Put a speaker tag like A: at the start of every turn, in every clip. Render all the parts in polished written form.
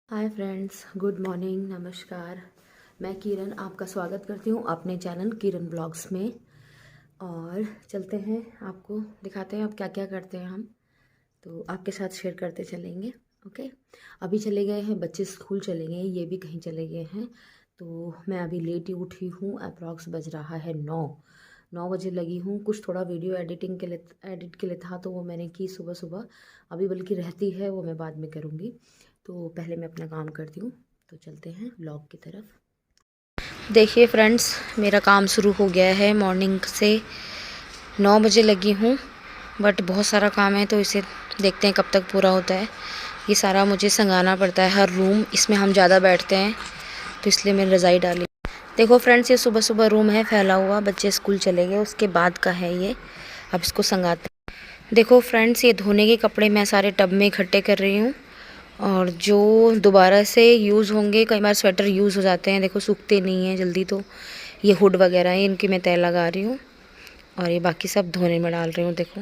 A: Hi friends, good morning, नमस्कार। मैं किरण आपका स्वागत करती हूँ अपने चैनल किरण ब्लॉग्स में। और चलते हैं, आपको दिखाते हैं आप क्या क्या करते हैं हम, तो आपके साथ शेयर करते चलेंगे। ओके। अभी चले गए हैं बच्चे, स्कूल चले गए हैं, ये भी कहीं चले गए हैं। तो मैं अभी लेट ही उठी हूँ। अप्रॉक्स बज रहा है 9 बजे लगी हूँ। कुछ थोड़ा वीडियो एडिट के लिए था, तो वो मैंने की सुबह सुबह। अभी बल्कि रहती है, वो मैं बाद में करूँगी। तो पहले मैं अपना काम करती हूँ। तो चलते हैं व्लॉग की तरफ। देखिए फ्रेंड्स, मेरा काम शुरू हो गया है। मॉर्निंग से 9 बजे लगी हूँ, बट बहुत सारा काम है, तो इसे देखते हैं कब तक पूरा होता है। ये सारा मुझे संगाना पड़ता है, हर रूम। इसमें हम ज़्यादा बैठते हैं, तो इसलिए मैंने रज़ाई डाली। देखो फ्रेंड्स, ये सुबह सुबह रूम है फैला हुआ, बच्चे स्कूल चले गए, उसके बाद का है ये। अब इसको संगाते हैं। देखो फ्रेंड्स, ये धोने के कपड़े मैं सारे टब में इकट्ठे कर रही हूँ, और जो दोबारा से यूज़ होंगे। कई बार स्वेटर यूज़ हो जाते हैं, देखो सूखते नहीं हैं जल्दी। तो ये हुड वगैरह है, इनकी मैं तय लगा रही हूँ, और ये बाकी सब धोने में डाल रही हूँ। देखो,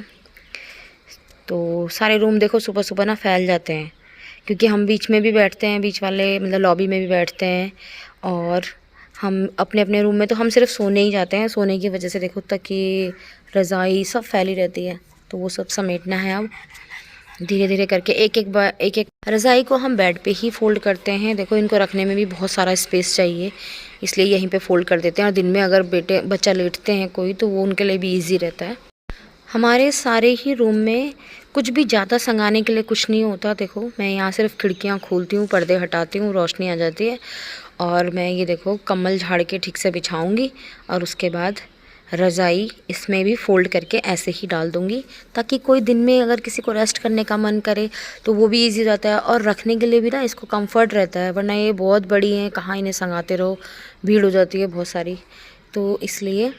A: तो सारे रूम देखो सुबह सुबह ना फैल जाते हैं, क्योंकि हम बीच में भी बैठते हैं, बीच वाले मतलब लॉबी में भी बैठते हैं। और हम अपने अपने रूम में तो हम सिर्फ सोने ही जाते हैं। सोने की वजह से देखो तकिए, रज़ाई सब फैली रहती है, तो वो सब समेटना है। अब धीरे धीरे करके एक एक रज़ाई को हम बेड पे ही फोल्ड करते हैं। देखो, इनको रखने में भी बहुत सारा स्पेस चाहिए, इसलिए यहीं पे फोल्ड कर देते हैं। और दिन में अगर बच्चा लेटते हैं कोई, तो वो उनके लिए भी इजी रहता है। हमारे सारे ही रूम में कुछ भी ज़्यादा संगाने के लिए कुछ नहीं होता। देखो, मैं यहाँ सिर्फ खिड़कियाँ खोलती हूँ, पर्दे हटाती हूँ, रोशनी आ जाती है। और मैं ये देखो कम्बल झाड़ के ठीक से बिछाऊँगी, और उसके बाद रज़ाई इसमें भी फ़ोल्ड करके ऐसे ही डाल दूँगी, ताकि कोई दिन में अगर किसी को रेस्ट करने का मन करे तो वो भी इजी रहता है, और रखने के लिए भी ना इसको कंफर्ट रहता है। वरना ये बहुत बड़ी हैं, कहाँ इन्हें संगाते रहो, भीड़ हो जाती है बहुत सारी। तो इसलिए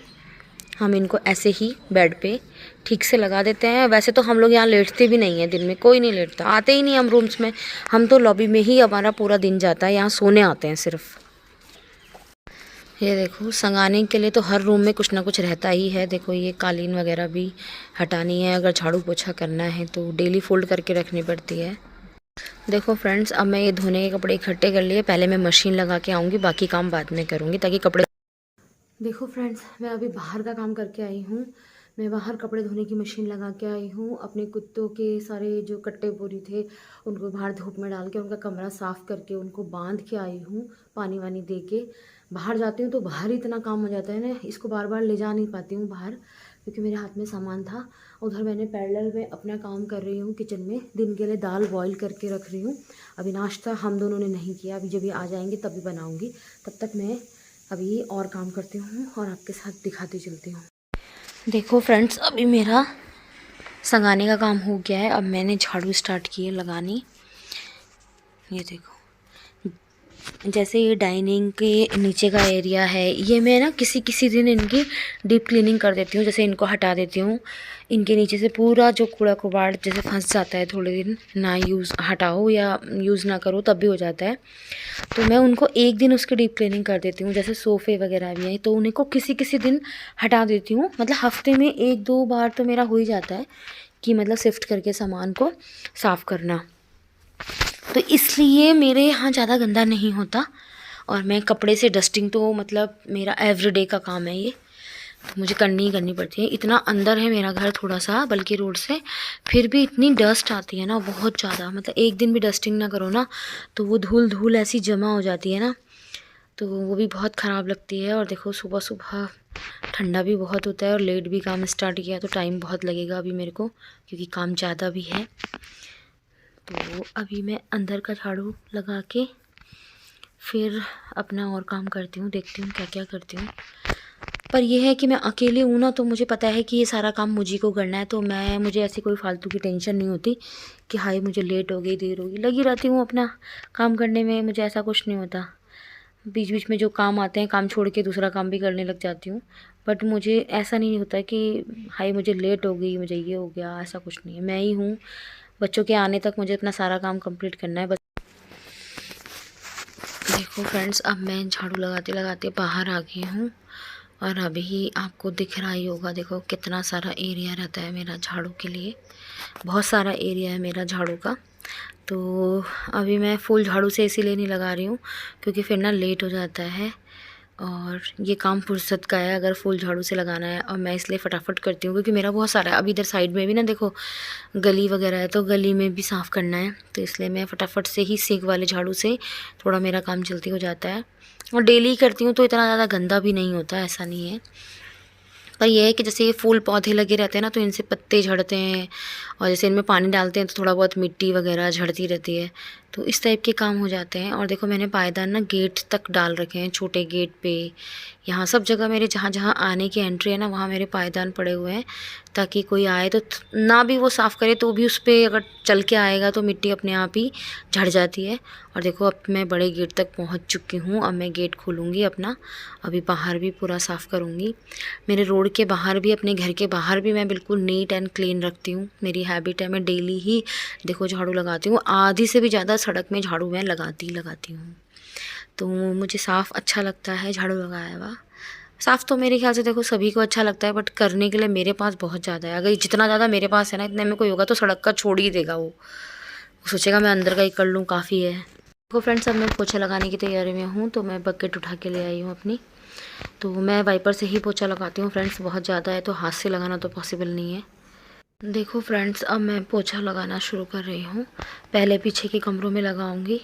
A: हम इनको ऐसे ही बेड पे ठीक से लगा देते हैं। वैसे तो हम लोग यहाँ लेटते भी नहीं हैं, दिन में कोई नहीं लेटता, आते ही नहीं हम रूम्स में। हम तो लॉबी में ही हमारा पूरा दिन जाता है, यहाँ सोने आते हैं सिर्फ। ये देखो, संगाने के लिए तो हर रूम में कुछ ना कुछ रहता ही है। देखो, ये कालीन वगैरह भी हटानी है, अगर झाड़ू पोछा करना है तो डेली फोल्ड करके रखनी पड़ती है। देखो फ्रेंड्स, अब मैं ये धोने के कपड़े इकट्ठे कर लिए। पहले मैं मशीन लगा के आऊँगी, बाकी काम बाद में करूँगी, ताकि कपड़े। देखो फ्रेंड्स, मैं अभी बाहर का काम करके आई हूँ। मैं बाहर कपड़े धोने की मशीन लगा के आई हूँ। अपने कुत्तों के सारे जो कट्टे बोरी थे, उनको बाहर धूप में डाल के उनका कमरा साफ़ करके उनको बांध के आई हूँ, पानी वानी दे के। बाहर जाती हूँ तो बाहर ही इतना काम हो जाता है ना, इसको बार बार ले जा नहीं पाती हूँ बाहर, क्योंकि मेरे हाथ में सामान था। उधर मैंने पैरेलल में अपना काम कर रही हूँ किचन में। दिन के लिए दाल बॉईल करके रख रही हूँ। अभी नाश्ता हम दोनों ने नहीं किया, अभी जब ये आ जाएंगे तभी बनाऊँगी। तब तक मैं अभी और काम करती हूँ और आपके साथ दिखाती चलती हूँ। देखो फ्रेंड्स, अभी मेरा संगाने का काम हो गया है। अब मैंने झाड़ू स्टार्ट की है लगानी। ये देखो, जैसे ये डाइनिंग के नीचे का एरिया है, ये मैं ना किसी किसी दिन इनकी डीप क्लीनिंग कर देती हूँ। जैसे इनको हटा देती हूँ, इनके नीचे से पूरा जो कूड़ा कबाड़ जैसे फंस जाता है, थोड़े दिन ना यूज़ हटाओ या यूज़ ना करो तब भी हो जाता है, तो मैं उनको एक दिन उसकी डीप क्लीनिंग कर देती हूँ। जैसे सोफ़े वगैरह भी हैं, तो उन्हीं को किसी किसी दिन हटा देती हूँ। मतलब हफ्ते में 1-2 बार तो मेरा हो ही जाता है कि मतलब शिफ्ट करके सामान को साफ़ करना। तो इसलिए मेरे यहाँ ज़्यादा गंदा नहीं होता। और मैं कपड़े से डस्टिंग तो मतलब मेरा एवरीडे का काम है ये, तो मुझे करनी ही करनी पड़ती है। इतना अंदर है मेरा घर थोड़ा सा, बल्कि रोड से, फिर भी इतनी डस्ट आती है ना, बहुत ज़्यादा। मतलब एक दिन भी डस्टिंग ना करो ना, तो वो धूल धूल ऐसी जमा हो जाती है ना, तो वो भी बहुत ख़राब लगती है। और देखो, सुबह सुबह ठंडा भी बहुत होता है, और लेट भी काम स्टार्ट किया, तो टाइम बहुत लगेगा अभी मेरे को, क्योंकि काम ज़्यादा भी है। तो अभी मैं अंदर का झाड़ू लगा के फिर अपना और काम करती हूँ, देखती हूँ क्या क्या करती हूँ। पर यह है कि मैं अकेली हूँ ना, तो मुझे पता है कि ये सारा काम मुझे को करना है, तो मुझे ऐसी कोई फालतू की टेंशन नहीं होती कि हाय मुझे लेट हो गई, देर होगी। लगी रहती हूँ अपना काम करने में, मुझे ऐसा कुछ नहीं होता। बीच बीच में जो काम आते हैं, काम छोड़ के दूसरा काम भी करने लग जाती हूँ। बट मुझे ऐसा नहीं होता कि हाय मुझे लेट हो गई, मुझे ये हो गया, ऐसा कुछ नहीं है। मैं ही हूँ, बच्चों के आने तक मुझे अपना सारा काम कंप्लीट करना है बस। देखो फ्रेंड्स, अब मैं झाड़ू लगाते लगाते बाहर आ गई हूँ, और अभी आपको दिख रहा ही होगा। देखो कितना सारा एरिया रहता है मेरा झाड़ू के लिए, बहुत सारा एरिया है मेरा झाड़ू का। तो अभी मैं फुल झाड़ू से इसीलिए नहीं लगा रही हूँ क्योंकि फिर ना लेट हो जाता है और ये काम फुर्सत का है अगर फुल झाड़ू से लगाना है। और मैं इसलिए फटाफट करती हूँ क्योंकि मेरा बहुत सारा है। अभी इधर साइड में भी ना देखो गली वगैरह है, तो गली में भी साफ़ करना है, तो इसलिए मैं फटाफट से ही सींक वाले झाड़ू से थोड़ा मेरा काम जल्दी हो जाता है। और डेली करती हूँ तो इतना ज़्यादा गंदा भी नहीं होता, ऐसा नहीं है। पर यह है कि जैसे ये फूल पौधे लगे रहते हैं ना, तो इनसे पत्ते झड़ते हैं और जैसे इनमें पानी डालते हैं तो थोड़ा बहुत मिट्टी वगैरह झड़ती रहती है, तो इस टाइप के काम हो जाते हैं। और देखो मैंने पायदान ना गेट तक डाल रखे हैं, छोटे गेट पे, यहाँ सब जगह मेरे जहाँ जहाँ आने की एंट्री है ना वहाँ मेरे पायदान पड़े हुए हैं, ताकि कोई आए तो ना भी वो साफ़ करे तो भी उस पर अगर चल के आएगा तो मिट्टी अपने आप ही झड़ जाती है। और देखो अब मैं बड़े गेट तक पहुँच चुकी हूँ। अब मैं गेट खोलूँगी अपना, अभी बाहर भी पूरा साफ़ करूँगी। मेरे रोड के बाहर भी, अपने घर के बाहर भी मैं बिल्कुल नीट एंड क्लीन रखती हूँ। मेरी हैबिट है, मैं डेली ही देखो झाड़ू लगाती हूँ। आधी से भी ज़्यादा सड़क में झाड़ू मैं लगाती हूँ। तो मुझे साफ़ अच्छा लगता है झाड़ू लगाया हुआ। साफ़ तो मेरे ख्याल से देखो सभी को अच्छा लगता है, बट करने के लिए मेरे पास बहुत ज़्यादा है। अगर जितना ज़्यादा मेरे पास है ना, इतने में कोई होगा तो सड़क का छोड़ ही देगा, वो सोचेगा मैं अंदर का ही कर लूँ, काफ़ी है। देखो फ्रेंड्स, अब मैं पोछा लगाने की तैयारी में हूँ, तो मैं बकेट उठा के ले आई हूँ अपनी। तो मैं वाइपर से ही पोछा लगाती हूँ फ्रेंड्स, बहुत ज़्यादा है तो हाथ से लगाना तो पॉसिबल नहीं है। देखो फ्रेंड्स, अब मैं पोछा लगाना शुरू कर रही हूँ। पहले पीछे के कमरों में लगाऊंगी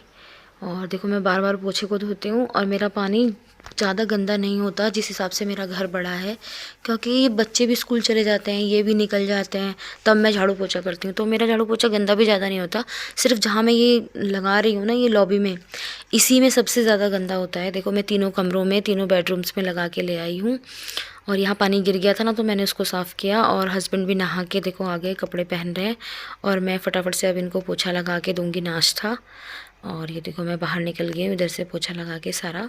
A: और देखो मैं बार बार पोछे को धोती हूँ और मेरा पानी ज़्यादा गंदा नहीं होता, जिस हिसाब से मेरा घर बड़ा है, क्योंकि बच्चे भी स्कूल चले जाते हैं, ये भी निकल जाते हैं, तब मैं झाड़ू पोछा करती हूँ। तो मेरा झाड़ू पोछा गंदा भी ज़्यादा नहीं होता। सिर्फ जहाँ मैं ये लगा रही हूँ ना, ये लॉबी में, इसी में सबसे ज़्यादा गंदा होता है। देखो मैं तीनों कमरों में, तीनों बेडरूम्स में लगा के ले आई हूँ। और यहाँ पानी गिर गया था ना, तो मैंने उसको साफ़ किया और हस्बैंड भी नहा के देखो आ गए, कपड़े पहन रहे हैं। और मैं फटाफट से अब इनको पोछा लगा के दूँगी नाश्ता। और ये देखो मैं बाहर निकल गई हूँ इधर से पोछा लगा के सारा।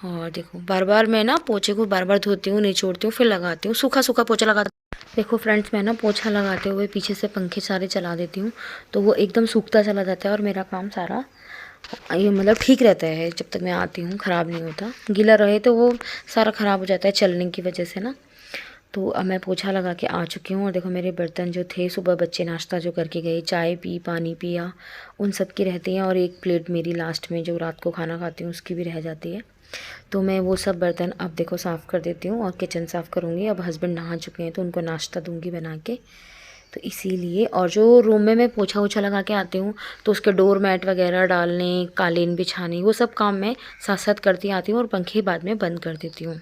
A: और देखो बार बार मैं ना पोछे को बार बार धोती हूँ, निचोड़ती हूँ, फिर लगाती हूँ, सूखा सूखा पोछा लगाती हूँ। देखो फ्रेंड्स, मैं ना पोछा लगाते हुए पीछे से पंखे सारे चला देती हूँ, तो वो एकदम सूखता चला जाता है और मेरा काम सारा ये मतलब ठीक रहता है। जब तक मैं आती हूँ ख़राब नहीं होता, गीला रहे तो वो सारा ख़राब हो जाता है चलने की वजह से ना। तो अब मैं पोछा लगा के आ चुकी हूँ और देखो मेरे बर्तन जो थे, सुबह बच्चे नाश्ता जो करके गए, चाय पी, पानी पिया, उन सब की रहती हैं। और एक प्लेट मेरी लास्ट में जो रात को खाना खाती हूँ उसकी भी रह जाती है। तो मैं वो सब बर्तन अब देखो साफ़ कर देती हूँ और किचन साफ़ करूँगी। अब हस्बैंड नहा चुके हैं तो उनको नाश्ता दूँगी बना के, तो इसीलिए। और जो रूम में मैं पोछा वोछा लगा के आती हूँ तो उसके डोर मैट वगैरह डालने, कालीन बिछाने, वो सब काम मैं साथ साथ करती आती हूँ और पंखे बाद में बंद कर देती हूँ।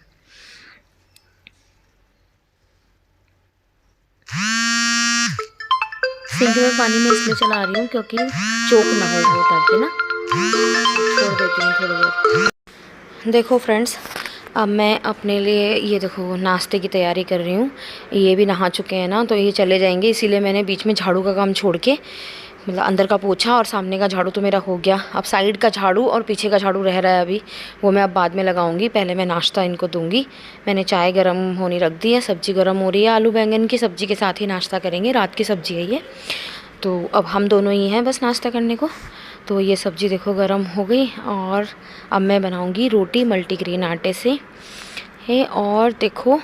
A: सिंक में पानी में इसलिए चला रही हूँ क्योंकि चोक ना हो वो, ताकि ना, छोड़ देती हूँ थोड़ी देर। देखो फ्रेंड्स, अब मैं अपने लिए ये देखो नाश्ते की तैयारी कर रही हूँ। ये भी नहा चुके हैं ना, तो ये चले जाएंगे, इसीलिए मैंने बीच में झाड़ू का काम छोड़ के, मतलब अंदर का पोछा और सामने का झाड़ू तो मेरा हो गया। अब साइड का झाड़ू और पीछे का झाड़ू रह रहा है अभी, वो मैं अब बाद में लगाऊंगी। पहले मैं नाश्ता इनको दूंगी। मैंने चाय गरम होनी रख दी है, सब्ज़ी गरम हो रही है, आलू बैंगन की सब्ज़ी के साथ ही नाश्ता करेंगे, रात की सब्ज़ी है ये। तो अब हम दोनों ही हैं बस नाश्ता करने को। तो ये सब्ज़ी देखो गरम हो गई और अब मैं बनाऊंगी रोटी मल्टीग्रेन आटे से है। और देखो,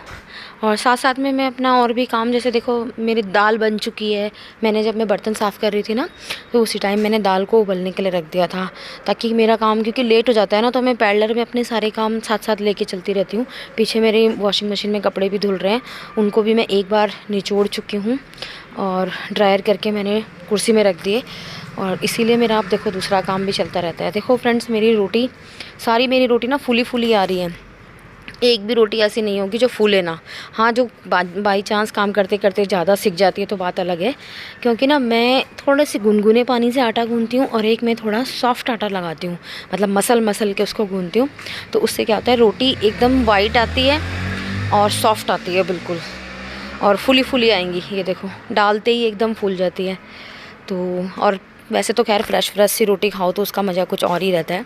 A: और साथ साथ में मैं अपना और भी काम, जैसे देखो मेरी दाल बन चुकी है। मैंने जब मैं बर्तन साफ़ कर रही थी ना, तो उसी टाइम मैंने दाल को उबलने के लिए रख दिया था, ताकि मेरा काम, क्योंकि लेट हो जाता है ना, तो मैं पैरेलल में अपने सारे काम साथ साथ लेके चलती रहती हूँ। पीछे मेरी वॉशिंग मशीन में कपड़े भी धुल रहे हैं, उनको भी मैं एक बार निचोड़ चुकी हूँ और ड्रायर करके मैंने कुर्सी में रख दिए। और इसीलिए मेरा आप देखो दूसरा काम भी चलता रहता है। देखो फ्रेंड्स, मेरी रोटी, सारी मेरी रोटी ना फूली फूली आ रही है, एक भी रोटी ऐसी नहीं होगी जो फूले ना। हाँ, जो बाई चांस काम करते करते ज़्यादा सिक जाती है तो बात अलग है, क्योंकि ना मैं थोड़े से गुनगुने पानी से आटा गूंथती हूँ और एक मैं थोड़ा सॉफ्ट आटा लगाती हूँ, मतलब मसल के उसको गूंथती हूँ। तो उससे क्या होता है, रोटी एकदम वाइट आती है और सॉफ्ट आती है बिल्कुल, और फूली फूली आएंगी। ये देखो डालते ही एकदम फूल जाती है। तो और वैसे तो खैर फ्रेश सी रोटी खाओ तो उसका मज़ा कुछ और ही रहता है,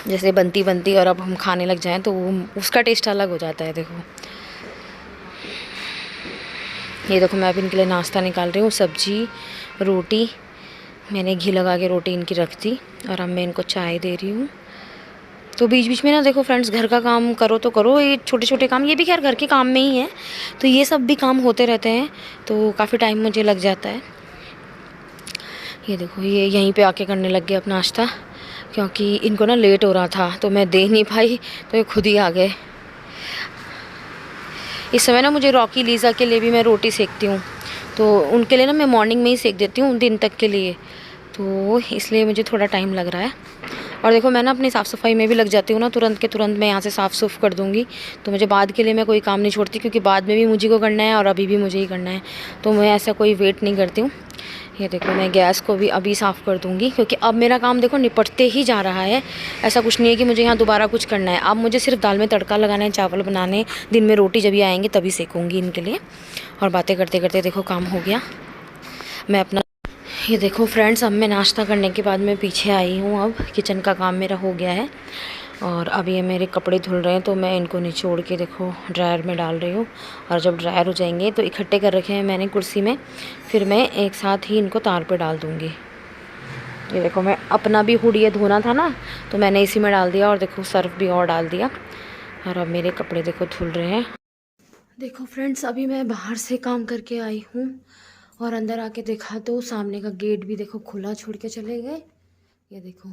A: जैसे बनती और अब हम खाने लग जाएं तो उसका टेस्ट अलग हो जाता है। देखो ये देखो मैं अब इनके लिए नाश्ता निकाल रही हूँ, सब्जी रोटी, मैंने घी लगा के रोटी इनकी रख दी और अब मैं इनको चाय दे रही हूँ। तो बीच बीच में ना देखो फ्रेंड्स, घर का काम करो तो करो, ये छोटे छोटे काम, ये भी खैर घर के काम में ही है, तो ये सब भी काम होते रहते हैं, तो काफ़ी टाइम मुझे लग जाता है। ये देखो ये यहीं पे आके करने लग गए अपना नाश्ता, क्योंकि इनको ना लेट हो रहा था तो मैं दे नहीं पाई, तो ये खुद ही आ गए। इस समय ना मुझे रॉकी लीज़ा के लिए भी मैं रोटी सेकती हूँ, तो उनके लिए ना मैं मॉर्निंग में ही सेक देती हूँ दिन तक के लिए, तो इसलिए मुझे थोड़ा टाइम लग रहा है। और देखो मैं ना अपनी साफ़ सफाई में भी लग जाती हूँ ना, तुरंत के तुरंत मैं यहाँ से साफ़ सुफ कर दूँगी, तो मुझे बाद के लिए मैं कोई काम नहीं छोड़ती, क्योंकि बाद में भी मुझे को करना है और अभी भी मुझे ही करना है, तो मैं ऐसा कोई वेट नहीं करती हूँ। ये देखो मैं गैस को भी अभी साफ़ कर दूँगी, क्योंकि अब मेरा काम देखो निपटते ही जा रहा है। ऐसा कुछ नहीं है कि मुझे यहाँ दोबारा कुछ करना है। अब मुझे सिर्फ दाल में तड़का लगाना है, चावल बनाने, दिन में रोटी जब ये आएंगे तभी सेकूँगी इनके लिए। और बातें करते करते देखो काम हो गया। मैं अपना ये देखो फ्रेंड्स, अब मैं नाश्ता करने के बाद मैं पीछे आई हूँ। अब किचन का काम मेरा हो गया है और अब ये मेरे कपड़े धुल रहे हैं, तो मैं इनको निचोड़ के देखो ड्रायर में डाल रही हूँ। और जब ड्रायर हो जाएंगे तो इकट्ठे कर रखे हैं मैंने कुर्सी में, फिर मैं एक साथ ही इनको तार पे डाल दूँगी। ये देखो मैं अपना भी हुडी ये धोना था ना, तो मैंने इसी में डाल दिया, और देखो सर्फ भी और डाल दिया। और अब मेरे कपड़े देखो धुल रहे हैं। देखो फ्रेंड्स, अभी मैं बाहर से काम करके आई हूँ और अंदर आके देखा तो सामने का गेट भी देखो खुला छोड़ के चले गए। ये देखो,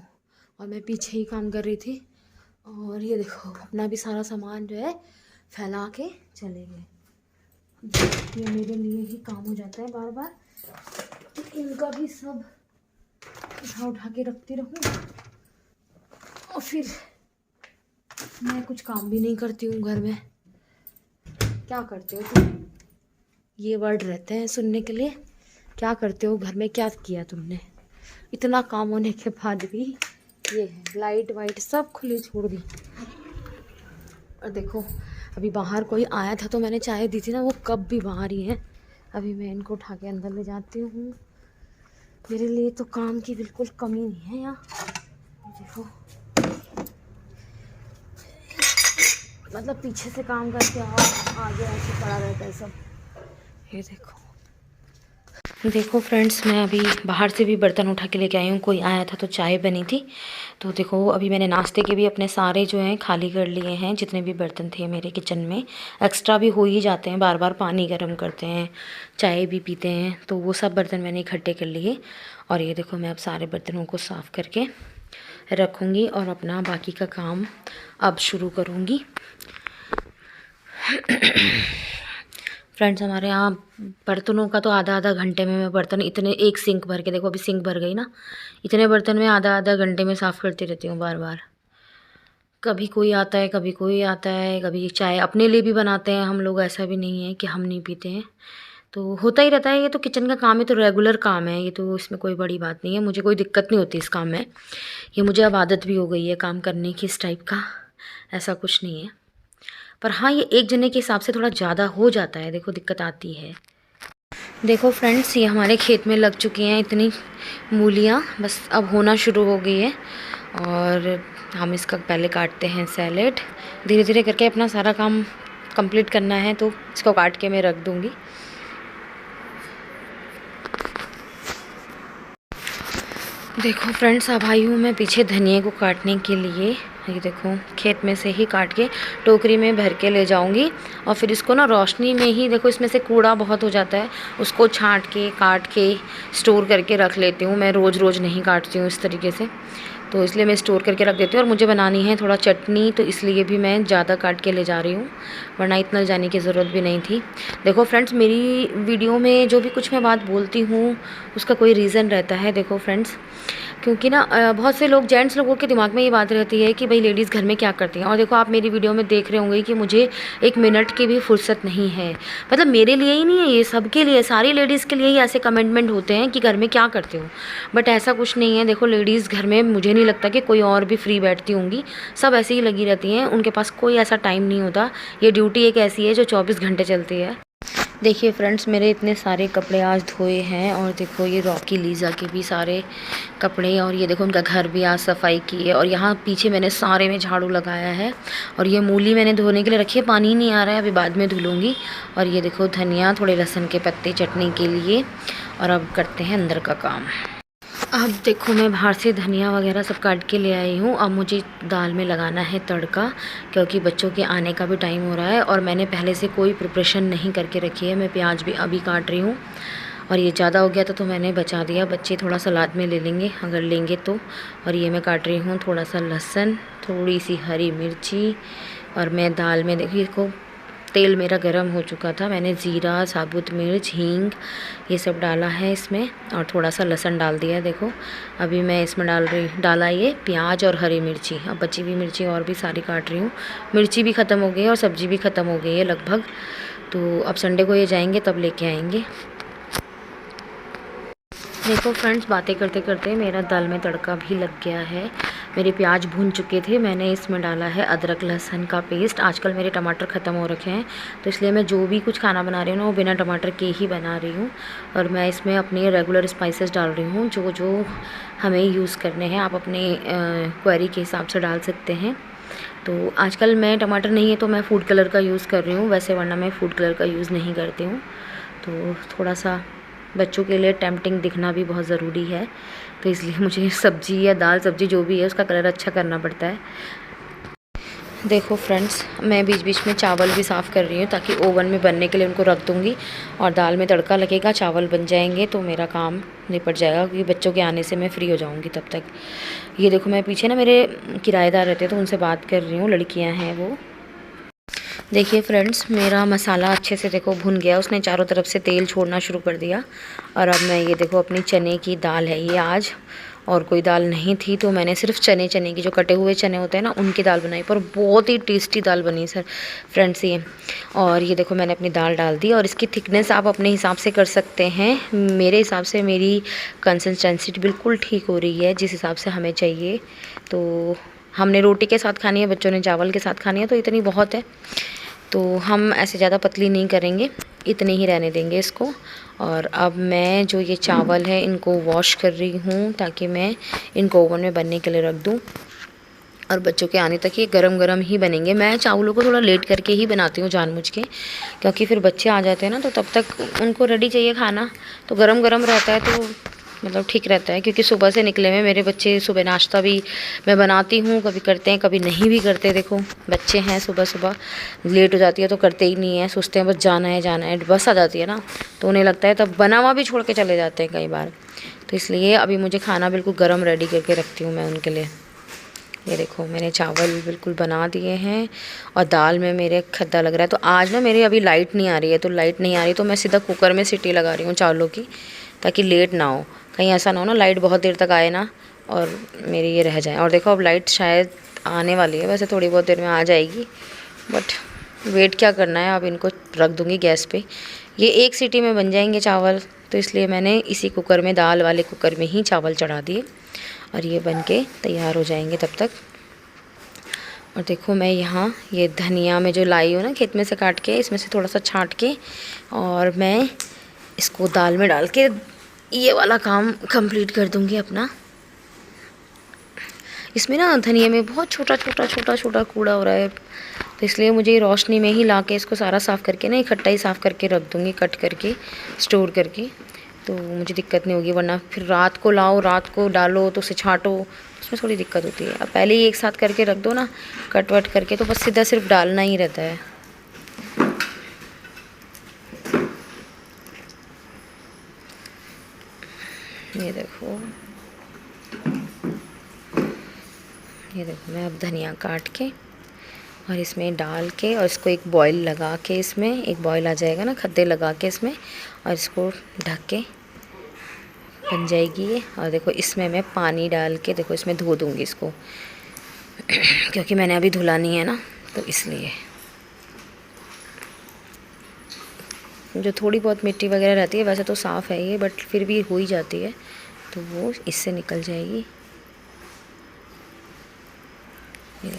A: और मैं पीछे ही काम कर रही थी, और ये देखो अपना भी सारा सामान जो है फैला के चले गए। ये मेरे लिए ही काम हो जाता है बार बार, तो इनका भी सब उठा उठा के रखती रहूँ, और फिर मैं कुछ काम भी नहीं करती हूँ घर में। क्या करते हो तुम? ये वर्ड रहते हैं सुनने के लिए। क्या करते हो घर में, क्या किया तुमने? इतना काम होने के बाद भी ये है, लाइट वाइट सब खुली छोड़ दी। और देखो अभी बाहर कोई आया था तो मैंने चाय दी थी ना, वो कब भी बाहर ही है। अभी मैं इनको उठा के अंदर ले जाती हूँ। मेरे लिए तो काम की बिल्कुल कमी नहीं है यहाँ। देखो मतलब पीछे से काम करके आगे ऐसे पड़ा रहता है सब। ये देखो फ्रेंड्स, मैं अभी बाहर से भी बर्तन उठा के लेके आई हूँ। कोई आया था तो चाय बनी थी, तो देखो अभी मैंने नाश्ते के भी अपने सारे जो हैं खाली कर लिए हैं। जितने भी बर्तन थे मेरे किचन में, एक्स्ट्रा भी हो ही जाते हैं, बार बार पानी गर्म करते हैं, चाय भी पीते हैं, तो वो सब बर्तन मैंने इकट्ठे कर लिए। और ये देखो मैं अब सारे बर्तनों को साफ़ करके रखूँगी और अपना बाकी का काम अब शुरू करूँगी। फ्रेंड्स, हमारे यहाँ बर्तनों का तो आधा आधा घंटे में मैं बर्तन इतने एक सिंक भर के, देखो अभी सिंक भर गई ना, इतने बर्तन में आधा आधा घंटे में साफ़ करती रहती हूँ बार बार। कभी कोई आता है, कभी कोई आता है, कभी चाय अपने लिए भी बनाते हैं हम लोग, ऐसा भी नहीं है कि हम नहीं पीते हैं, तो होता ही रहता है। ये तो किचन का काम है, तो रेगुलर काम है ये, तो इसमें कोई बड़ी बात नहीं है, मुझे कोई दिक्कत नहीं होती इस काम में। ये मुझे अब आदत भी हो गई है काम करने की इस टाइप का, ऐसा कुछ नहीं है। पर हाँ, ये एक जने के हिसाब से थोड़ा ज़्यादा हो जाता है, देखो दिक्कत आती है। देखो फ्रेंड्स, ये हमारे खेत में लग चुकी हैं इतनी मूलियाँ, बस अब होना शुरू हो गई है। और हम इसका पहले काटते हैं सैलेड, धीरे धीरे करके अपना सारा काम कंप्लीट करना है, तो इसको काट के मैं रख दूँगी। देखो फ्रेंड्स, अब आई हूँ मैं पीछे धनिया को काटने के लिए। ये देखो खेत में से ही काट के टोकरी में भर के ले जाऊंगी, और फिर इसको ना रोशनी में ही, देखो इसमें से कूड़ा बहुत हो जाता है, उसको छांट के काट के स्टोर करके रख लेती हूँ। मैं रोज़ रोज़ नहीं काटती हूँ इस तरीके से, तो इसलिए मैं स्टोर करके रख देती हूँ। और मुझे बनानी है थोड़ा चटनी, तो इसलिए भी मैं ज़्यादा काट के ले जा रही हूँ, वरना इतना ले जाने की ज़रूरत भी नहीं थी। देखो फ्रेंड्स, मेरी वीडियो में जो भी कुछ मैं बात बोलती हूँ उसका कोई रीज़न रहता है। देखो फ्रेंड्स, क्योंकि ना बहुत से लोग, जेंट्स लोगों के दिमाग में ये बात रहती है कि भाई लेडीज़ घर में क्या करती हैं। और देखो आप मेरी वीडियो में देख रहे होंगे कि मुझे एक मिनट की भी फुर्सत नहीं है। मतलब मेरे लिए ही नहीं है, ये सबके लिए, सारी लेडीज़ के लिए ही ऐसे कमेंटमेंट होते हैं कि घर में क्या करते हो, बट ऐसा कुछ नहीं है। देखो लेडीज़ घर में, मुझे नहीं लगता कि कोई और भी फ्री बैठती होंगी, सब ऐसे ही लगी रहती हैं, उनके पास कोई ऐसा टाइम नहीं होता। ये ड्यूटी एक ऐसी है जो 24 घंटे चलती है। देखिए फ्रेंड्स, मेरे इतने सारे कपड़े आज धोए हैं, और देखो ये रॉकी लीज़ा के भी सारे कपड़े, और ये देखो उनका घर भी आज सफाई की है। और यहाँ पीछे मैंने सारे में झाड़ू लगाया है, और ये मूली मैंने धोने के लिए रखी है, पानी नहीं आ रहा है, अभी बाद में धुलूँगी। और ये देखो धनिया, थोड़े लहसुन के पत्ते चटनी के लिए। और अब करते हैं अंदर का काम। अब देखो मैं बाहर से धनिया वगैरह सब काट के ले आई हूँ। अब मुझे दाल में लगाना है तड़का, क्योंकि बच्चों के आने का भी टाइम हो रहा है, और मैंने पहले से कोई प्रिपरेशन नहीं करके रखी है। मैं प्याज भी अभी काट रही हूँ, और ये ज़्यादा हो गया तो मैंने बचा दिया, बच्चे थोड़ा सलाद में ले लेंगे अगर लेंगे तो। और ये मैं काट रही हूँ थोड़ा सा लहसुन, थोड़ी सी हरी मिर्ची। और मैं दाल में देखो तेल मेरा गरम हो चुका था, मैंने ज़ीरा, साबुत मिर्च, हींग ये सब डाला है इसमें और थोड़ा सा लहसुन डाल दिया। देखो अभी मैं इसमें डाला ये प्याज और हरी मिर्ची। अब बची हुई मिर्ची और भी सारी काट रही हूँ। मिर्ची भी ख़त्म हो गई है और सब्ज़ी भी ख़त्म हो गई है लगभग। तो अब संडे को ये जाएंगे तब लेके आएंगे। देखो फ्रेंड्स, बातें करते करते मेरा दाल में तड़का भी लग गया है। मेरे प्याज भून चुके थे, मैंने इसमें डाला है अदरक लहसुन का पेस्ट। आजकल मेरे टमाटर ख़त्म हो रखे हैं तो इसलिए मैं जो भी कुछ खाना बना रही हूँ ना वो बिना टमाटर के ही बना रही हूँ। और मैं इसमें अपने रेगुलर स्पाइसेस डाल रही हूँ जो जो हमें यूज़ करने हैं। आप अपने क्वेरी के हिसाब से डाल सकते हैं। तो आजकल मैं टमाटर नहीं है तो मैं फूड कलर का यूज़ कर रही हूँ, वैसे वरना मैं फूड कलर का यूज़ नहीं करती हूँ। तो थोड़ा सा बच्चों के लिए टेम्पटिंग दिखना भी बहुत ज़रूरी है, तो इसलिए मुझे सब्ज़ी या दाल सब्ज़ी जो भी है उसका कलर अच्छा करना पड़ता है। देखो फ्रेंड्स, मैं बीच बीच में चावल भी साफ़ कर रही हूँ ताकि ओवन में बनने के लिए उनको रख दूँगी और दाल में तड़का लगेगा, चावल बन जाएंगे तो मेरा काम निपट जाएगा क्योंकि बच्चों के आने से मैं फ्री हो जाऊँगी तब तक। ये देखो मैं पीछे ना मेरे किराएदार रहते हैं तो उनसे बात कर रही हूँ, लड़कियाँ हैं वो। देखिए फ्रेंड्स, मेरा मसाला अच्छे से देखो भुन गया, उसने चारों तरफ से तेल छोड़ना शुरू कर दिया। और अब मैं ये देखो अपनी चने की दाल है ये आज, और कोई दाल नहीं थी तो मैंने सिर्फ चने की जो कटे हुए चने होते हैं ना उनकी दाल बनाई, पर बहुत ही टेस्टी दाल बनी सर फ्रेंड्स ये। और ये देखो मैंने अपनी दाल डाल दी और इसकी थिकनेस आप अपने हिसाब से कर सकते हैं। मेरे हिसाब से मेरी कंसिस्टेंसी बिल्कुल ठीक हो रही है जिस हिसाब से हमें चाहिए। तो हमने रोटी के साथ खानी है, बच्चों ने चावल के साथ खानी है, तो इतनी बहुत है। तो हम ऐसे ज़्यादा पतली नहीं करेंगे, इतने ही रहने देंगे इसको। और अब मैं जो ये चावल है इनको वॉश कर रही हूँ ताकि मैं इनको ओवन में बनने के लिए रख दूँ और बच्चों के आने तक ये गरम गरम ही बनेंगे। मैं चावलों को थोड़ा लेट करके ही बनाती हूँ जानबूझ के, क्योंकि फिर बच्चे आ जाते हैं ना तो तब तक उनको रेडी चाहिए खाना, तो गरम गरम रहता है तो मतलब ठीक रहता है। क्योंकि सुबह से निकले हुए मेरे बच्चे, सुबह नाश्ता भी मैं बनाती हूँ, कभी करते हैं कभी नहीं भी करते। देखो बच्चे हैं, सुबह सुबह लेट हो जाती है तो करते ही नहीं है, सोचते हैं बस जाना है, बस आ जाती है ना तो उन्हें लगता है तब बना हुआ भी छोड़ के चले जाते हैं कई बार। तो इसलिए अभी मुझे खाना बिल्कुल गर्म रेडी करके रखती हूँ मैं उनके लिए। ये देखो मैंने चावल बिल्कुल बना दिए हैं और दाल में मेरे खद्दा लग रहा है। तो आज ना मेरी अभी लाइट नहीं आ रही है, तो लाइट नहीं आ रही तो मैं सीधा कुकर में सीटी लगा रही हूँ चावलों की, ताकि लेट ना हो। कहीं ऐसा ना हो ना लाइट बहुत देर तक आए ना और मेरी ये रह जाए। और देखो अब लाइट शायद आने वाली है, वैसे थोड़ी बहुत देर में आ जाएगी, बट वेट क्या करना है। अब इनको रख दूँगी गैस पे, ये एक सीटी में बन जाएंगे चावल, तो इसलिए मैंने इसी कुकर में, दाल वाले कुकर में ही चावल चढ़ा दिए और ये बन के तैयार हो जाएंगे तब तक। और देखो मैं यहाँ ये धनिया में जो लाई हूँ ना खेत में से काट के, इसमें से थोड़ा सा छांट के और मैं इसको दाल में डाल के ये वाला काम कंप्लीट कर दूँगी अपना। इसमें ना धनिया में बहुत छोटा कूड़ा हो रहा है, तो इसलिए मुझे रोशनी में ही ला के इसको सारा साफ़ करके ना इकट्ठा ही साफ़ करके रख दूँगी, कट करके स्टोर करके, तो मुझे दिक्कत नहीं होगी। वरना फिर रात को लाओ, रात को डालो तो उसे छाँटो, उसमें थोड़ी दिक्कत होती है। अब पहले ही एक साथ करके रख दो ना कट वट करके, तो बस सीधा सिर्फ डालना ही रहता है। ये देखो मैं अब धनिया काट के और इसमें डाल के और इसको एक बॉईल लगा के, इसमें एक बॉईल आ जाएगा ना खद्दे लगा के इसमें, और इसको ढक के बन जाएगी ये। और देखो इसमें मैं पानी डाल के देखो इसमें धो दूँगी इसको क्योंकि मैंने अभी धुला नहीं है ना, तो इसलिए जो थोड़ी बहुत मिट्टी वगैरह रहती है, वैसे तो साफ़ है ये बट फिर भी हो ही जाती है, तो वो इससे निकल जाएगी। ये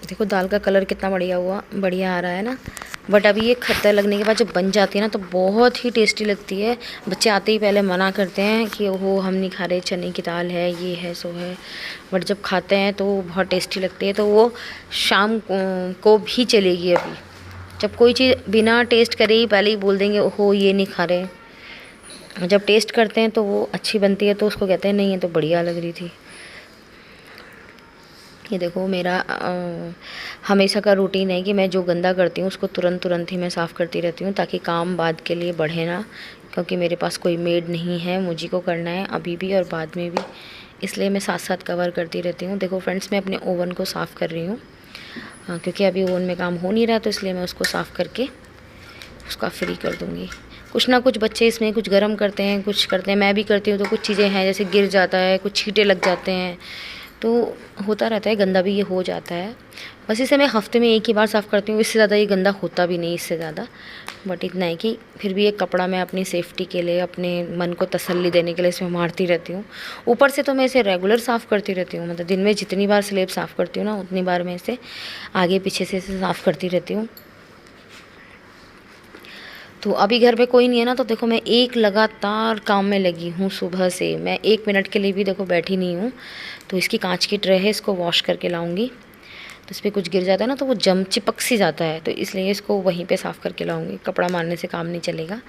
A: देखो दाल का कलर कितना बढ़िया आ रहा है ना। बट अभी ये खट्टा लगने के बाद जब बन जाती है ना तो बहुत ही टेस्टी लगती है। बच्चे आते ही पहले मना करते हैं कि ओहो हम नहीं खा रहे, चने की दाल है, ये है सो है, बट जब खाते हैं तो बहुत टेस्टी लगती है। तो वो शाम को भी चलेगी। अभी जब कोई चीज़ बिना टेस्ट करे ही पहले ही बोल देंगे ओहो ये नहीं खा रहे, जब टेस्ट करते हैं तो वो अच्छी बनती है तो उसको कहते हैं नहीं ये तो बढ़िया लग रही थी। ये देखो मेरा हमेशा का रूटीन है कि मैं जो गंदा करती हूँ उसको तुरंत ही मैं साफ़ करती रहती हूँ, ताकि काम बाद के लिए बढ़े ना, क्योंकि मेरे पास कोई मेड नहीं है, मुझी को करना है अभी भी और बाद में भी, इसलिए मैं साथ साथ कवर करती रहती हूँ। देखो फ्रेंड्स, मैं अपने ओवन को साफ़ कर रही हूँ क्योंकि अभी ओवन में काम हो नहीं रहा, तो इसलिए मैं उसको साफ़ करके उसका फ्री कर दूँगी। कुछ ना कुछ बच्चे इसमें कुछ गर्म करते हैं, कुछ करते हैं, मैं भी करती हूँ, तो कुछ चीज़ें हैं जैसे गिर जाता है, कुछ छींटे लग जाते हैं, तो होता रहता है, गंदा भी ये हो जाता है। बस इसे मैं हफ्ते में एक ही बार साफ़ करती हूँ, इससे ज़्यादा ये गंदा होता भी नहीं इससे ज़्यादा, बट इतना है कि फिर भी एक कपड़ा मैं अपनी सेफ्टी के लिए, अपने मन को तसल्ली देने के लिए इसमें मारती रहती हूँ। ऊपर से तो मैं इसे रेगुलर साफ़ करती रहती हूँ, मतलब दिन में जितनी बार स्लेब साफ़ करती हूँ ना, उतनी बार मैं इसे आगे पीछे से इसे साफ़ करती रहती हूँ। तो अभी घर पे कोई नहीं है ना, तो देखो मैं एक लगातार काम में लगी हूँ सुबह से, मैं 1 मिनट के लिए भी देखो बैठी नहीं हूँ। तो इसकी कांच की ट्रे है, इसको वॉश करके लाऊंगी। तो इस पर कुछ गिर जाता है ना, तो वो चिपक सी जाता है, तो इसलिए इसको वहीं पे साफ़ करके लाऊंगी, कपड़ा मारने से काम नहीं चलेगा।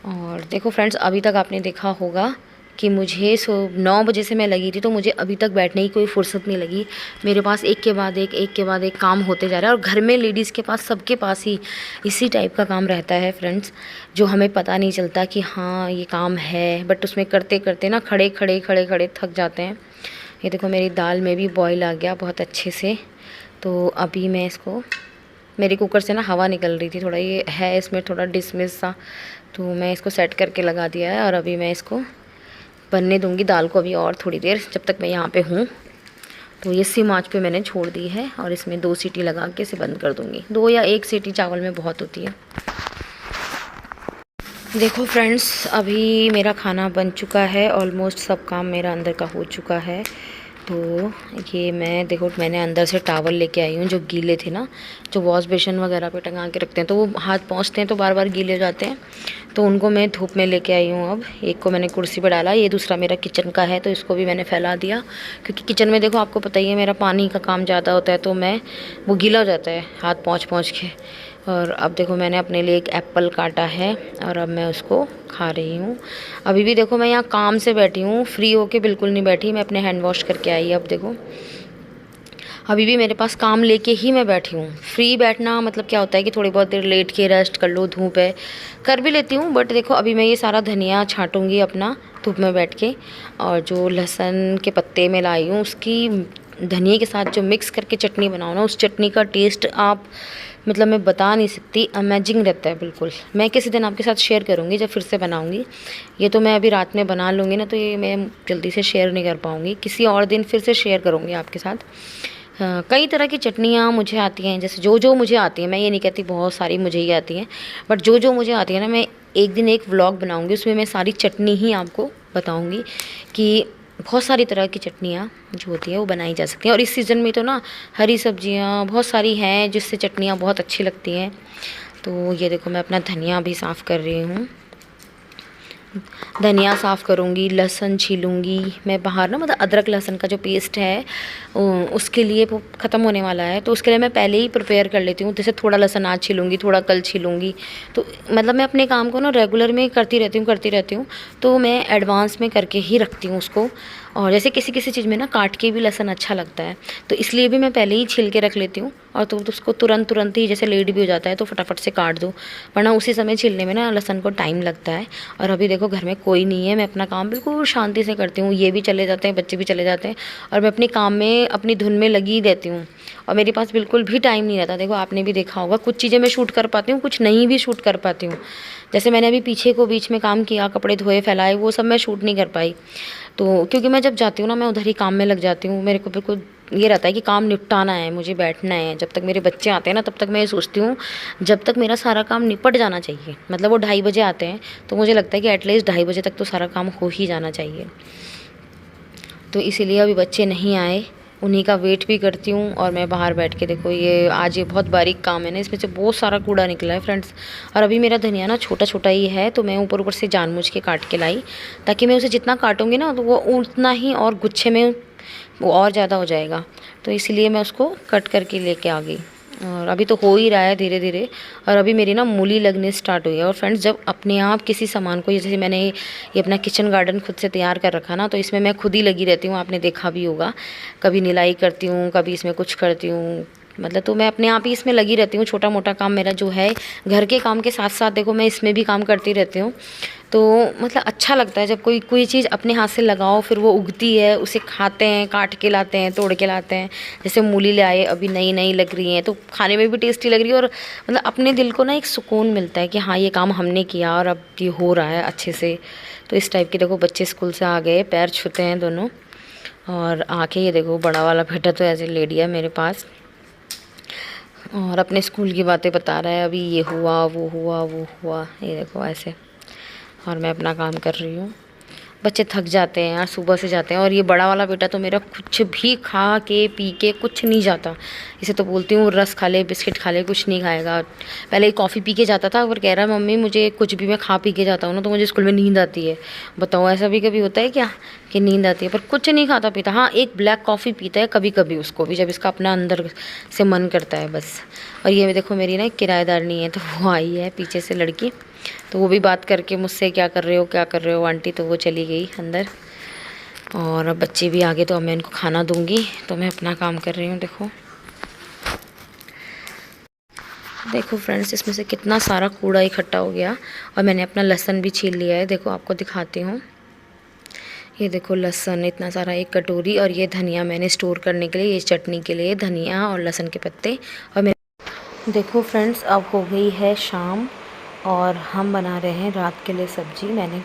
A: और देखो फ्रेंड्स, अभी तक आपने देखा होगा कि मुझे 9 बजे से मैं लगी थी, तो मुझे अभी तक बैठने की कोई फुर्सत नहीं लगी। मेरे पास एक के बाद एक काम होते जा रहा है, और घर में लेडीज़ के पास, सबके पास ही इसी टाइप का काम रहता है फ्रेंड्स, जो हमें पता नहीं चलता कि हाँ ये काम है, बट उसमें करते करते ना खड़े खड़े थक जाते हैं। ये देखो मेरी दाल में भी बॉईल आ गया बहुत अच्छे से। तो अभी मैं इसको, मेरे कुकर से ना हवा निकल रही थी, थोड़ा ये है इसमें थोड़ा डिसमिस सा, तो मैं इसको सेट करके लगा दिया है। और अभी मैं इसको बनने दूंगी दाल को अभी और थोड़ी देर, जब तक मैं यहाँ पे हूँ। तो ये सिम आँच पे मैंने छोड़ दी है, और इसमें 2 सीटी लगा के इसे बंद कर दूंगी। 2 या 1 सीटी चावल में बहुत होती है। देखो फ्रेंड्स, अभी मेरा खाना बन चुका है, ऑलमोस्ट सब काम मेरा अंदर का हो चुका है। तो ये मैं देखो, मैंने अंदर से टावल लेके आई हूँ जो गीले थे ना, जो वॉश बेसिन वगैरह पे टंगा के रखते हैं, तो वो हाथ पहुँचते हैं तो बार बार गीले हो जाते हैं, तो उनको मैं धूप में लेके आई हूँ। अब एक को मैंने कुर्सी पर डाला, ये दूसरा मेरा किचन का है, तो इसको भी मैंने फैला दिया, क्योंकि किचन में देखो आपको पता ही है मेरा पानी का काम ज़्यादा होता है, तो वो गीला हो जाता है हाथ पहुँच के। और अब देखो मैंने अपने लिए एक एप्पल काटा है, और अब मैं उसको खा रही हूँ। अभी भी देखो मैं यहाँ काम से बैठी हूँ, फ्री होके बिल्कुल नहीं बैठी, मैं अपने हैंड वॉश करके आई। अब देखो अभी भी मेरे पास काम लेके ही मैं बैठी हूँ। फ्री बैठना मतलब क्या होता है कि थोड़ी बहुत देर लेट के रेस्ट कर लो, धूप है, कर भी लेती हूँ, बट देखो अभी मैं ये सारा धनिया छाँटूँगी अपना धूप में बैठ के, और जो लहसुन के पत्ते में लाई हूँ उसकी धनिए के साथ जो मिक्स करके चटनी बनाओ ना, उस चटनी का टेस्ट आप मतलब मैं बता नहीं सकती, अमेजिंग रहता है बिल्कुल। मैं किसी दिन आपके साथ शेयर करूँगी जब फिर से बनाऊँगी। ये तो मैं अभी रात में बना लूँगी ना, तो ये मैं जल्दी से शेयर नहीं कर पाऊँगी, किसी और दिन फिर से शेयर करूँगी आपके साथ। कई तरह की चटनियाँ मुझे आती हैं, जैसे जो मुझे आती हैं, मैं ये नहीं कहती बहुत सारी मुझे ही आती हैं, बट जो मुझे आती है ना, मैं एक दिन एक व्लॉग बनाऊँगी, उसमें मैं सारी चटनी ही आपको बताऊँगी कि बहुत सारी तरह की चटनियाँ जो होती है वो बनाई जा सकती हैं। और इस सीज़न में तो ना हरी सब्जियाँ बहुत सारी हैं जिससे चटनियाँ बहुत अच्छी लगती हैं। तो ये देखो मैं अपना धनिया भी साफ़ कर रही हूँ, धनिया साफ़ करूँगी, लहसुन छीलूँगी मैं बाहर ना, मतलब अदरक लहसुन का जो पेस्ट है उसके लिए वो ख़त्म होने वाला है, तो उसके लिए मैं पहले ही प्रिपेयर कर लेती हूँ। जैसे थोड़ा लहसुन आज छीलूँगी, थोड़ा कल छीलूँगी, तो मतलब मैं अपने काम को ना रेगुलर में करती रहती हूँ, तो मैं एडवांस में करके ही रखती हूँ उसको। और जैसे किसी किसी चीज़ में ना काट के भी लहसुन अच्छा लगता है, तो इसलिए भी मैं पहले ही छील के रख लेती हूँ। और तो उसको तुरंत ही जैसे लेट भी हो जाता है तो फटाफट से काट दो, वरना उसी समय छीलने में ना लहसुन को टाइम लगता है। और अभी देखो घर में कोई नहीं है, मैं अपना काम बिल्कुल शांति से करती हूँ, ये भी चले जाते हैं, बच्चे भी चले जाते हैं, और मैं अपने काम में अपनी धुन में लगी रहती हूँ, और मेरे पास बिल्कुल भी टाइम नहीं रहता। देखो आपने भी देखा होगा, कुछ चीज़ें मैं शूट कर पाती हूँ, कुछ नहीं भी शूट कर पाती हूँ। जैसे मैंने अभी पीछे को बीच में काम किया, कपड़े धोए फैलाए, वो सब मैं शूट नहीं कर पाई, तो क्योंकि मैं जब जाती हूँ ना, मैं उधर ही काम में लग जाती हूँ। मेरे को बिल्कुल ये रहता है कि काम निपटाना है, मुझे बैठना है, जब तक मेरे बच्चे आते हैं ना, तब तक मैं ये सोचती हूँ जब तक मेरा सारा काम निपट जाना चाहिए। मतलब वो 2:30 बजे आते हैं, तो मुझे लगता है कि एटलीस्ट 2:30 बजे तक तो सारा काम हो ही जाना चाहिए। तो इसीलिए अभी बच्चे नहीं आए, उन्हीं का वेट भी करती हूँ। और मैं बाहर बैठ के देखो, ये आज ये बहुत बारीक काम है ना, इसमें से बहुत सारा कूड़ा निकला है फ्रेंड्स। और अभी मेरा धनिया ना छोटा छोटा ही है, तो मैं ऊपर से जानबूझ के काट के लाई, ताकि मैं उसे जितना काटूँगी ना, तो वो उतना ही और गुच्छे में वो और ज़्यादा हो जाएगा, तो इसलिए मैं उसको कट करके लेके आ गई। और अभी तो हो ही रहा है धीरे धीरे। और अभी मेरी ना मूली लगने स्टार्ट हुई है। और फ्रेंड्स, जब अपने आप किसी सामान को, जैसे मैंने ये अपना किचन गार्डन खुद से तैयार कर रखा ना, तो इसमें मैं खुद ही लगी रहती हूँ, आपने देखा भी होगा। कभी निलाई करती हूँ, कभी इसमें कुछ करती हूँ, मतलब तो मैं अपने आप ही इसमें लगी रहती हूँ। छोटा मोटा काम मेरा जो है घर के काम के साथ साथ देखो मैं इसमें भी काम करती रहती हूँ। तो मतलब अच्छा लगता है जब कोई कोई चीज़ अपने हाथ से लगाओ, फिर वो उगती है, उसे खाते हैं, काट के लाते हैं, तोड़ के लाते हैं। जैसे मूली ले आए, अभी नई नई लग रही हैं, तो खाने में भी टेस्टी लग रही है। और मतलब अपने दिल को ना एक सुकून मिलता है कि हाँ ये काम हमने किया और अब ये हो रहा है अच्छे से। तो इस टाइप की देखो बच्चे स्कूल से आ गए, पैर छूते हैं दोनों। और आके ये देखो बड़ा वाला बेटा तो ऐसे लेट गया मेरे पास और अपने स्कूल की बातें बता रहा है, अभी ये हुआ वो हुआ वो हुआ, ये देखो ऐसे। और मैं अपना काम कर रही हूँ। बच्चे थक जाते हैं यार, सुबह से जाते हैं। और ये बड़ा वाला बेटा तो मेरा कुछ भी खा के पी के कुछ नहीं जाता। इसे तो बोलती हूँ रस खा ले, बिस्किट खा ले, कुछ नहीं खाएगा। पहले कॉफ़ी पी के जाता था, पर कह रहा है मम्मी मुझे कुछ भी मैं खा पी के जाता हूँ ना तो मुझे स्कूल में नींद आती है। बताओ ऐसा भी कभी होता है क्या कि नींद आती है? पर कुछ नहीं खाता पीता। हाँ, एक ब्लैक कॉफ़ी पीता है कभी कभी, उसको भी जब इसका अपना अंदर से मन करता है बस। और ये देखो मेरी ना किराएदार नहीं है, तो वो आई है पीछे से लड़की, तो वो भी बात करके मुझसे क्या कर रहे हो क्या कर रहे हो आंटी, तो वो चली गई अंदर। और अब बच्चे भी आ गए तो अब मैं इनको खाना दूंगी। तो मैं अपना काम कर रही हूँ। देखो देखो फ्रेंड्स, इसमें से कितना सारा कूड़ा इकट्ठा हो गया। और मैंने अपना लहसुन भी छील लिया है, देखो आपको दिखाती हूँ। ये देखो लहसुन इतना सारा, एक कटोरी। और ये धनिया मैंने स्टोर करने के लिए, ये चटनी के लिए धनिया और लहसुन के पत्ते। और मैं देखो फ्रेंड्स, अब हो गई है शाम और हम बना रहे हैं रात के लिए सब्जी। मैंने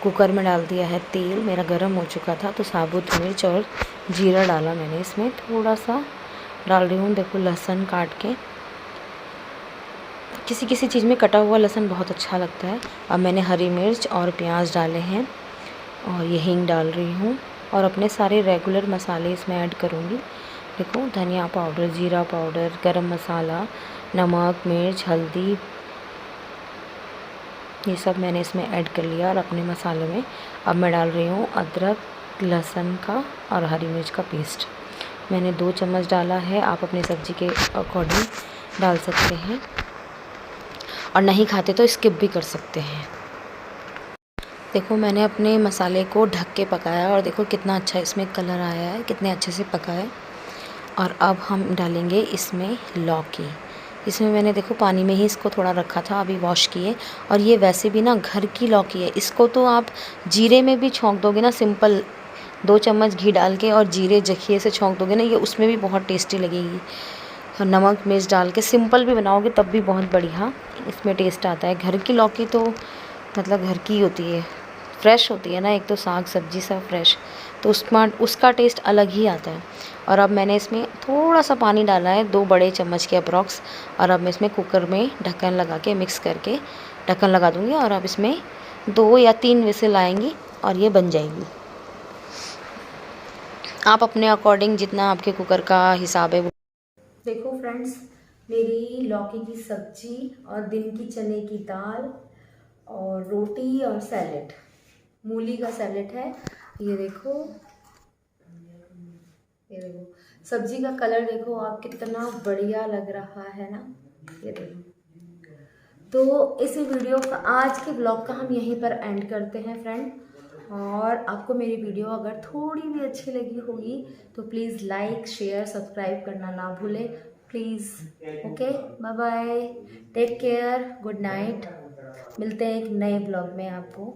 A: कुकर में डाल दिया है तेल, मेरा गर्म हो चुका था, तो साबुत मिर्च और जीरा डाला मैंने, इसमें थोड़ा सा डाल रही हूँ। देखो लहसुन काट के, किसी किसी चीज़ में कटा हुआ लहसुन बहुत अच्छा लगता है। अब मैंने हरी मिर्च और प्याज डाले हैं और ये हींग डाल रही हूँ। और अपने सारे रेगुलर मसाले इसमें ऐड करूँगी। देखो धनिया पाउडर, जीरा पाउडर, गरम मसाला, नमक, मिर्च, हल्दी, ये सब मैंने इसमें ऐड कर लिया। और अपने मसाले में अब मैं डाल रही हूँ अदरक, लहसुन का और हरी मिर्च का पेस्ट। मैंने 2 चम्मच डाला है, आप अपनी सब्ज़ी के अकॉर्डिंग डाल सकते हैं और नहीं खाते तो स्किप भी कर सकते हैं। देखो मैंने अपने मसाले को ढक के पकाया और देखो कितना अच्छा इसमें कलर आया है, कितने अच्छे से पका है। और अब हम डालेंगे इसमें लौकी। इसमें मैंने देखो पानी में ही इसको थोड़ा रखा था, अभी वॉश किए। और ये वैसे भी ना घर की लौकी है, इसको तो आप जीरे में भी छौंक दोगे ना, सिंपल 2 चम्मच घी डाल के और जीरे जखिए से छौंक दोगे ना, ये उसमें भी बहुत टेस्टी लगेगी। और नमक मिर्च डाल के सिंपल भी बनाओगे तब भी बहुत बढ़िया इसमें टेस्ट आता है। घर की लौकी तो मतलब घर की होती है, फ्रेश होती है ना, एक तो साग सब्जी सब फ्रेश, तो उसका टेस्ट अलग ही आता है। और अब मैंने इसमें थोड़ा सा पानी डाला है, 2 बड़े चम्मच के अप्रॉक्स। और अब मैं इसमें कुकर में ढक्कन लगा के मिक्स करके ढक्कन लगा दूँगी। और अब इसमें 2 या 3 विसिल आएंगी और ये बन जाएगी। आप अपने अकॉर्डिंग जितना आपके कुकर का हिसाब है वो। देखो फ्रेंड्स, मेरी लौकी की सब्जी और दिन की चने की दाल और रोटी और सैलेड, मूली का सैलेड है। ये देखो, ये देखो सब्जी का कलर देखो आप, कितना बढ़िया लग रहा है ना, ये देखो। तो इसी वीडियो का, आज के ब्लॉग का हम यहीं पर एंड करते हैं फ्रेंड। और आपको मेरी वीडियो अगर थोड़ी भी अच्छी लगी होगी तो प्लीज़ लाइक शेयर सब्सक्राइब करना ना भूलें please. Okay, bye bye, take care, good night. मिलते हैं एक नए ब्लॉग में आपको।